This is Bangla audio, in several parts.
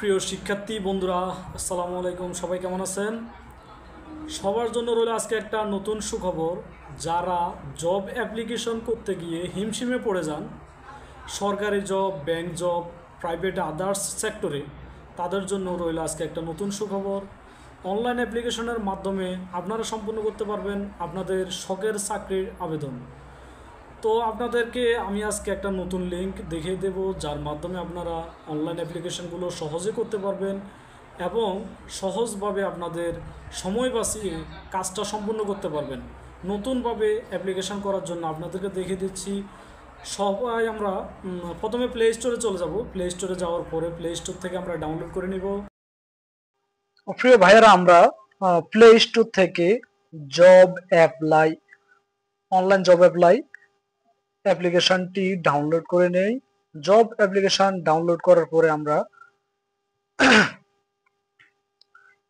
প্রিয় শিক্ষার্থী বন্ধুরা, আসসালামু আলাইকুম। সবাই কেমন আছেন? সবার জন্য রইল আজকে একটা নতুন সুখবর। যারা জব অ্যাপ্লিকেশন করতে গিয়ে হিমশিমে পড়ে যান, সরকারি job, bank job, private others সেক্টরে, তাদের জন্য রইল আজকে একটা নতুন সুখবর। অনলাইন অ্যাপ্লিকেশনের মাধ্যমে আপনারা সম্পূর্ণ করতে পারবেন আপনাদের শখের চাকরির আবেদন। তো আপনাদেরকে আমি আজকে একটা নতুন লিঙ্ক দেখিয়ে দেব, যার মাধ্যমে আপনারা অনলাইন অ্যাপ্লিকেশনগুলো সহজে করতে পারবেন এবং সহজভাবে আপনাদের সময় বাঁচিয়ে কাজটা সম্পূর্ণ করতে পারবেন। নতুনভাবে অ্যাপ্লিকেশন করার জন্য আপনাদেরকে দেখিয়ে দিচ্ছি। সবাই আমরা প্রথমে প্লে স্টোরে চলে যাব। প্লে স্টোরে যাওয়ার পরে প্লে স্টোর থেকে আমরা ডাউনলোড করে নিব। প্রিয় ভাইয়েরা, আমরা প্লে স্টোর থেকে job apply, online job apply অ্যাপ্লিকেশনটি ডাউনলোড করে নেই। জব অ্যাপ্লিকেশন ডাউনলোড করার পরে আমরা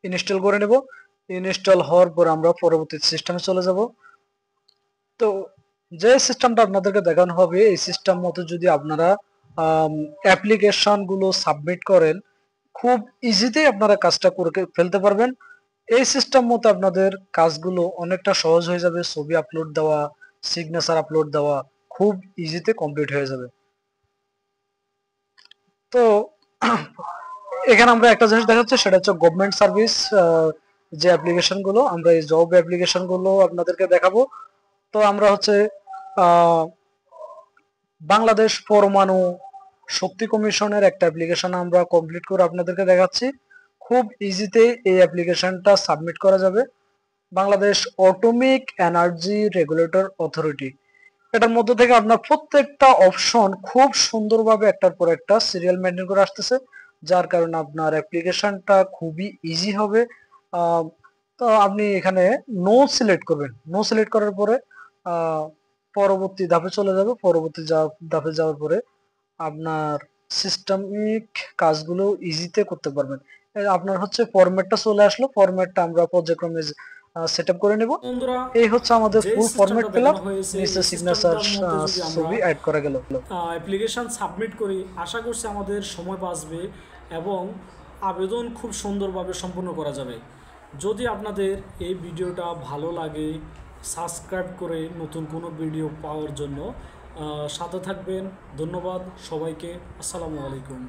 ইনস্টল করে নেব। ইনস্টল হওয়ার পর আমরা পরবর্তী সিস্টেমে চলে যাব। তো যে সিস্টেমটা আপনাদেরকে দেখানো হবে, এই সিস্টেম মতো যদি আপনারা অ্যাপ্লিকেশন গুলো সাবমিট করেন, খুব ইজিতেই আপনারা কাজটা করে ফেলতে পারবেন। এই সিস্টেম মতো আপনাদের কাজগুলো অনেকটা সহজ হয়ে যাবে। ছবি আপলোড দেওয়া, সিগনেচার আপলোড দেওয়া খুব ইজিতে কমপ্লিট হয়ে যাবে। তো এখানে আমরা একটা জিনিস দেখাচ্ছি, সেটা হচ্ছে গভর্নমেন্ট সার্ভিস যে অ্যাপ্লিকেশন গুলো, আমরা এই জব অ্যাপ্লিকেশন গুলো আপনাদেরকে দেখাবো। তো আমরা হচ্ছে বাংলাদেশ পরমাণু শক্তি কমিশনের একটা অ্যাপ্লিকেশন আমরা কমপ্লিট করে আপনাদেরকে দেখাচ্ছি। খুব ইজিতে এই অ্যাপ্লিকেশনটা সাবমিট করা যাবে। Bangladesh atomic energy regulator authority, এটার মধ্যে থেকে আপনার প্রত্যেকটা অপশন খুব সুন্দরভাবে একটার পর একটা সিরিয়াল মেনটেন করে আসতেছে, যার কারণে আপনার অ্যাপ্লিকেশনটা খুবই ইজি হবে। তো আপনি এখানে নো সিলেক্ট করবেন। নো সিলেক্ট করার পরে পরবর্তী ধাপে চলে যাবে। পরবর্তী ধাপে যাওয়ার পরে আপনার সিস্টেমিক কাজগুলো ইজিতে করতে পারবেন। আপনার হচ্ছে ফরম্যাটটা চলে আসলো। ফরম্যাটটা আমরা পর্যায়ক্রমে সেটআপ করে নেব। বন্ধুরা, এই হচ্ছে আমাদের যে ফুল ফরম্যাট সিস্টেমটা পেলাম। দেখানো হয়েছে নিচে এই সিগনেচার সিস্টেমটার মধ্যে যদি আমরা ছবি অ্যাড করা গেল। অ্যাপ্লিকেশান সাবমিট করি, আশা করছি আমাদের সময় বাঁচবে এবং আবেদন খুব সুন্দরভাবে সম্পূর্ণ করা যাবে। যদি আপনাদের এই ভিডিওটা ভালো লাগে, সাবস্ক্রাইব করে নতুন কোনো ভিডিও পাওয়ার জন্য সাথে থাকবেন। ধন্যবাদ সবাইকে। আসসালামু আলাইকুম।